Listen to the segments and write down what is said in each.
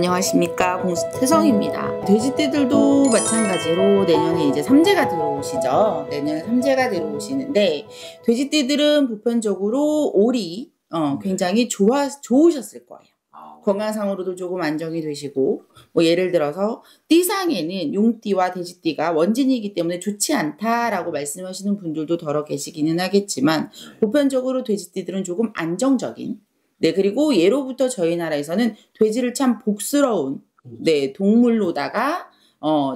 안녕하십니까, 공수태성입니다. 돼지띠들도 마찬가지로 내년에 이제 삼재가 들어오시죠. 내년에 삼재가 들어오시는데 돼지띠들은 보편적으로 올이 굉장히 좋으셨을 거예요. 건강상으로도 조금 안정이 되시고, 뭐 예를 들어서 띠상에는 용띠와 돼지띠가 원진이기 때문에 좋지 않다라고 말씀하시는 분들도 더러 계시기는 하겠지만, 보편적으로 돼지띠들은 조금 안정적인, 네, 그리고 예로부터 저희 나라에서는 돼지를 참 복스러운, 네, 동물로다가,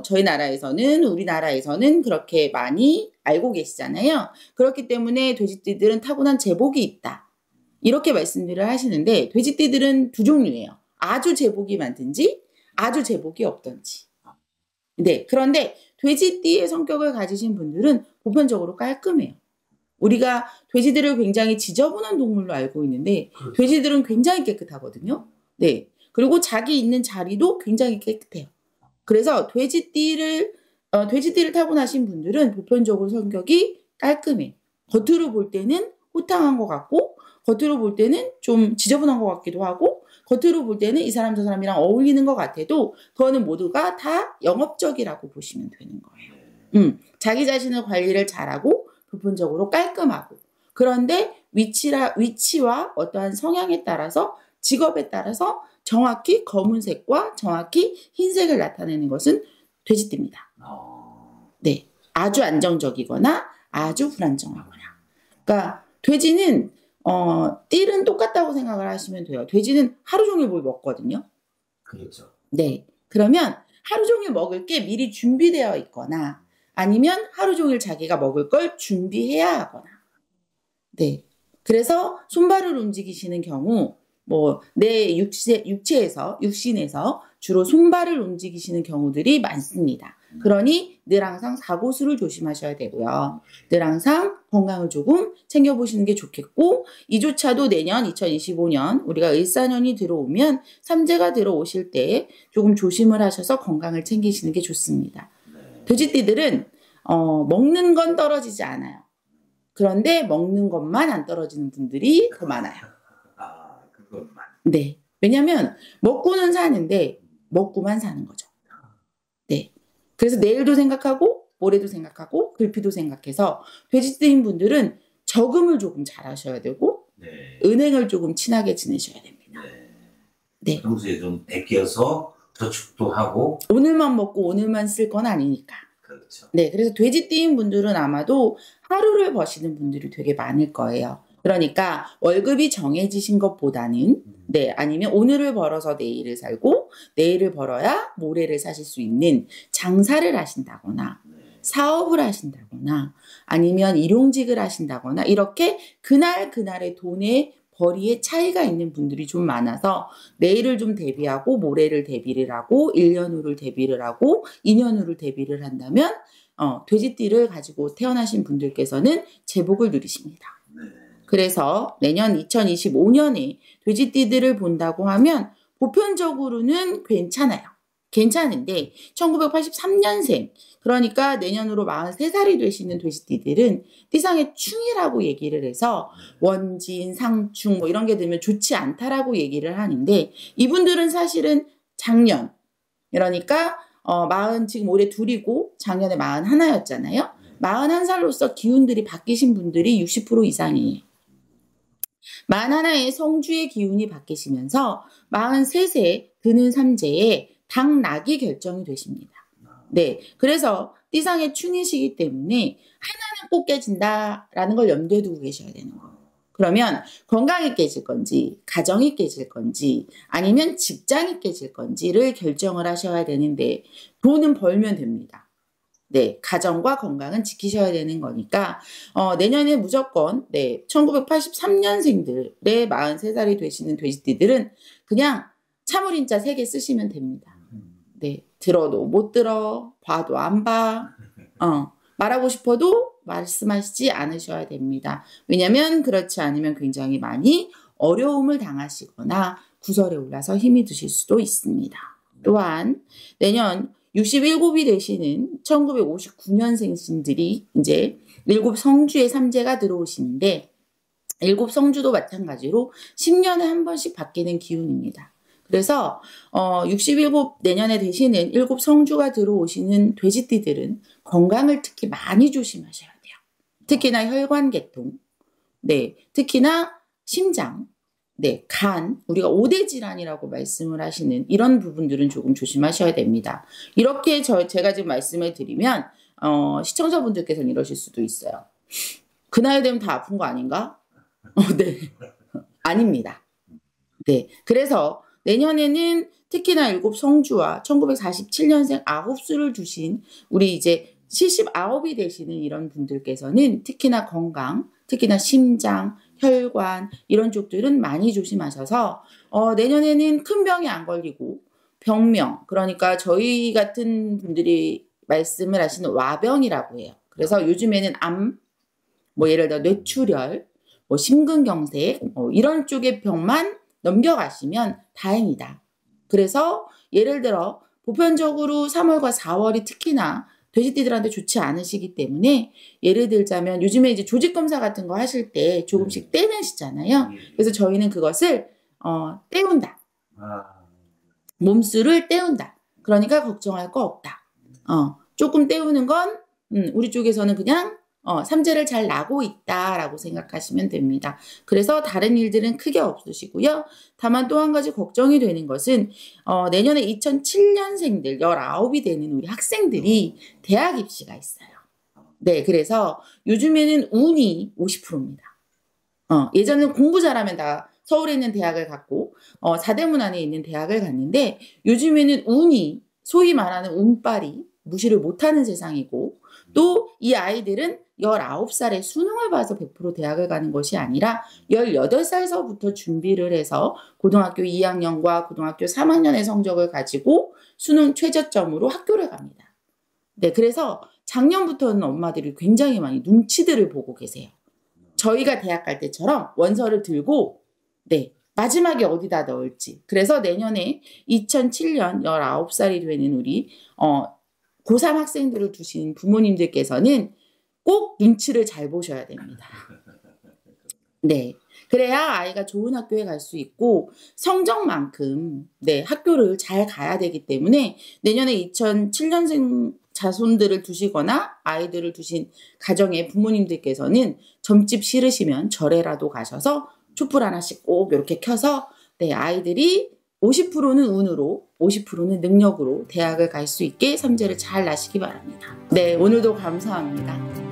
저희 나라에서는, 우리나라에서는 그렇게 많이 알고 계시잖아요. 그렇기 때문에 돼지띠들은 타고난 제복이 있다. 이렇게 말씀들을 하시는데, 돼지띠들은 두 종류예요. 아주 제복이 많든지, 아주 제복이 없든지. 네, 그런데 돼지띠의 성격을 가지신 분들은 보편적으로 깔끔해요. 우리가 돼지들을 굉장히 지저분한 동물로 알고 있는데 돼지들은 굉장히 깨끗하거든요. 네. 그리고 자기 있는 자리도 굉장히 깨끗해요. 그래서 돼지띠를 타고나신 분들은 보편적으로 성격이 깔끔해. 겉으로 볼 때는 호탕한 것 같고, 겉으로 볼 때는 좀 지저분한 것 같기도 하고, 겉으로 볼 때는 이 사람 저 사람이랑 어울리는 것 같아도 그거는 모두가 다 영업적이라고 보시면 되는 거예요. 자기 자신의 관리를 잘하고 보편적으로 깔끔하고, 그런데 위치와 어떠한 성향에 따라서, 직업에 따라서 정확히 검은색과 정확히 흰색을 나타내는 것은 돼지띠입니다. 네, 아주 안정적이거나 아주 불안정하거나. 그러니까 돼지는 띠는 똑같다고 생각을 하시면 돼요. 돼지는 하루 종일 뭘 먹거든요. 그렇죠. 네, 그러면 하루 종일 먹을 게 미리 준비되어 있거나, 아니면 하루 종일 자기가 먹을 걸 준비해야 하거나. 네. 그래서 손발을 움직이시는 경우, 뭐, 내 육신에서 주로 손발을 움직이시는 경우들이 많습니다. 그러니 늘 항상 사고수를 조심하셔야 되고요. 늘 항상 건강을 조금 챙겨보시는 게 좋겠고, 이조차도 내년 2025년, 우리가 을사년이 들어오면 삼재가 들어오실 때 조금 조심을 하셔서 건강을 챙기시는 게 좋습니다. 돼지띠들은 먹는 건 떨어지지 않아요. 그런데 먹는 것만 안 떨어지는 분들이 더 많아요. 그것만. 네. 왜냐면 먹고는 사는데 먹고만 사는 거죠. 네. 그래서 내일도 생각하고 모레도 생각하고 글피도 생각해서 돼지띠인 분들은 저금을 조금 잘 하셔야 되고, 네, 은행을 조금 친하게 지내셔야 됩니다. 네. 평소에 좀 아껴서 저축도 하고, 오늘만 먹고 오늘만 쓸 건 아니니까. 그렇죠. 네, 그래서 돼지띠인 분들은 아마도 하루를 버시는 분들이 되게 많을 거예요. 그러니까 월급이 정해지신 것보다는, 네, 아니면 오늘을 벌어서 내일을 살고, 내일을 벌어야 모레를 사실 수 있는 장사를 하신다거나, 사업을 하신다거나, 아니면 일용직을 하신다거나, 이렇게 그날의 돈의 벌이의 차이가 있는 분들이 좀 많아서 내일을 좀 대비하고 모레를 대비를 하고 1년 후를 대비를 하고 2년 후를 대비를 한다면 돼지띠를 가지고 태어나신 분들께서는 제복을 누리십니다. 그래서 내년 2025년에 돼지띠들을 본다고 하면 보편적으로는 괜찮은데 1983년생, 그러니까 내년으로 43살이 되시는 돼지띠들은 띠상의 충이라고 얘기를 해서 원진, 상충 뭐 이런 게 되면 좋지 않다라고 얘기를 하는데, 이분들은 사실은 작년, 그러니까 지금 올해 둘이고 작년에 41였잖아요. 41살로서 기운들이 바뀌신 분들이 60% 이상이에요. 41의 성주의 기운이 바뀌시면서 43세 드는 삼재에 당락이 결정이 되십니다. 네, 그래서 띠상의 충이시기 때문에 하나는 꼭 깨진다라는 걸 염두에 두고 계셔야 되는 거예요. 그러면 건강이 깨질 건지, 가정이 깨질 건지, 아니면 직장이 깨질 건지를 결정을 하셔야 되는데, 돈은 벌면 됩니다. 네, 가정과 건강은 지키셔야 되는 거니까 내년에 무조건, 네, 1983년생들의 43살이 되시는 돼지띠들은 그냥 참을인자 3개 쓰시면 됩니다. 네, 들어도 못 들어, 봐도 안 봐, 말하고 싶어도 말씀하시지 않으셔야 됩니다. 왜냐면 그렇지 않으면 굉장히 많이 어려움을 당하시거나 구설에 올라서 힘이 드실 수도 있습니다. 또한 내년 67이 되시는 1959년생신들이 이제 7성주의 삼재가 들어오시는데, 7성주도 마찬가지로 10년에 한 번씩 바뀌는 기운입니다. 그래서 67 내년에 되시는 7 성주가 들어오시는 돼지띠들은 건강을 특히 많이 조심하셔야 돼요. 특히나 혈관계통, 네, 특히나 심장, 네, 간, 우리가 5대 질환이라고 말씀을 하시는 이런 부분들은 조금 조심하셔야 됩니다. 이렇게 제가 지금 말씀을 드리면 시청자분들께서는 이러실 수도 있어요. 그 나이 되면 다 아픈 거 아닌가? 네, 아닙니다. 네, 그래서 내년에는 특히나 7 성주와 1947년생 9수를 두신 우리 이제 79이 되시는 이런 분들께서는 특히나 건강, 특히나 심장, 혈관 이런 쪽들은 많이 조심하셔서 내년에는 큰 병이 안 걸리고 병명, 그러니까 저희 같은 분들이 말씀을 하시는 와병이라고 해요. 그래서 요즘에는 암, 뭐 예를 들어 뇌출혈, 뭐 심근경색 이런 쪽의 병만 넘겨가시면 다행이다. 그래서 예를 들어 보편적으로 3월과 4월이 특히나 돼지띠들한테 좋지 않으시기 때문에 예를 들자면 요즘에 이제 조직검사 같은 거 하실 때 조금씩 떼내시잖아요. 그래서 저희는 그것을 떼운다. 몸수를 떼운다. 그러니까 걱정할 거 없다. 조금 떼우는 건 우리 쪽에서는 그냥 삼재를 잘 나고 있다라고 생각하시면 됩니다. 그래서 다른 일들은 크게 없으시고요. 다만 또 한 가지 걱정이 되는 것은 내년에 2007년생들 19이 되는 우리 학생들이 대학 입시가 있어요. 네, 그래서 요즘에는 운이 50%입니다. 예전에는 공부 잘하면 다 서울에 있는 대학을 갔고 4대문 안에 있는 대학을 갔는데 요즘에는 운이 소위 말하는 운빨이 무시를 못하는 세상이고 또 이 아이들은 19살에 수능을 봐서 100% 대학을 가는 것이 아니라 18살서부터 준비를 해서 고등학교 2학년과 고등학교 3학년의 성적을 가지고 수능 최저점으로 학교를 갑니다. 네, 그래서 작년부터는 엄마들이 굉장히 많이 눈치들을 보고 계세요. 저희가 대학 갈 때처럼 원서를 들고 네, 마지막에 어디다 넣을지. 그래서 내년에 2007년 19살이 되는 우리 고3 학생들을 두신 부모님들께서는 꼭 눈치를 잘 보셔야 됩니다. 네. 그래야 아이가 좋은 학교에 갈 수 있고 성적만큼 네, 학교를 잘 가야 되기 때문에 내년에 2007년생 자손들을 두시거나 아이들을 두신 가정의 부모님들께서는 점집 싫으시면 절에라도 가셔서 촛불 하나씩 꼭 이렇게 켜서 네, 아이들이 50%는 운으로 50%는 능력으로 대학을 갈 수 있게 삼재를 잘 나시기 바랍니다. 네, 오늘도 감사합니다.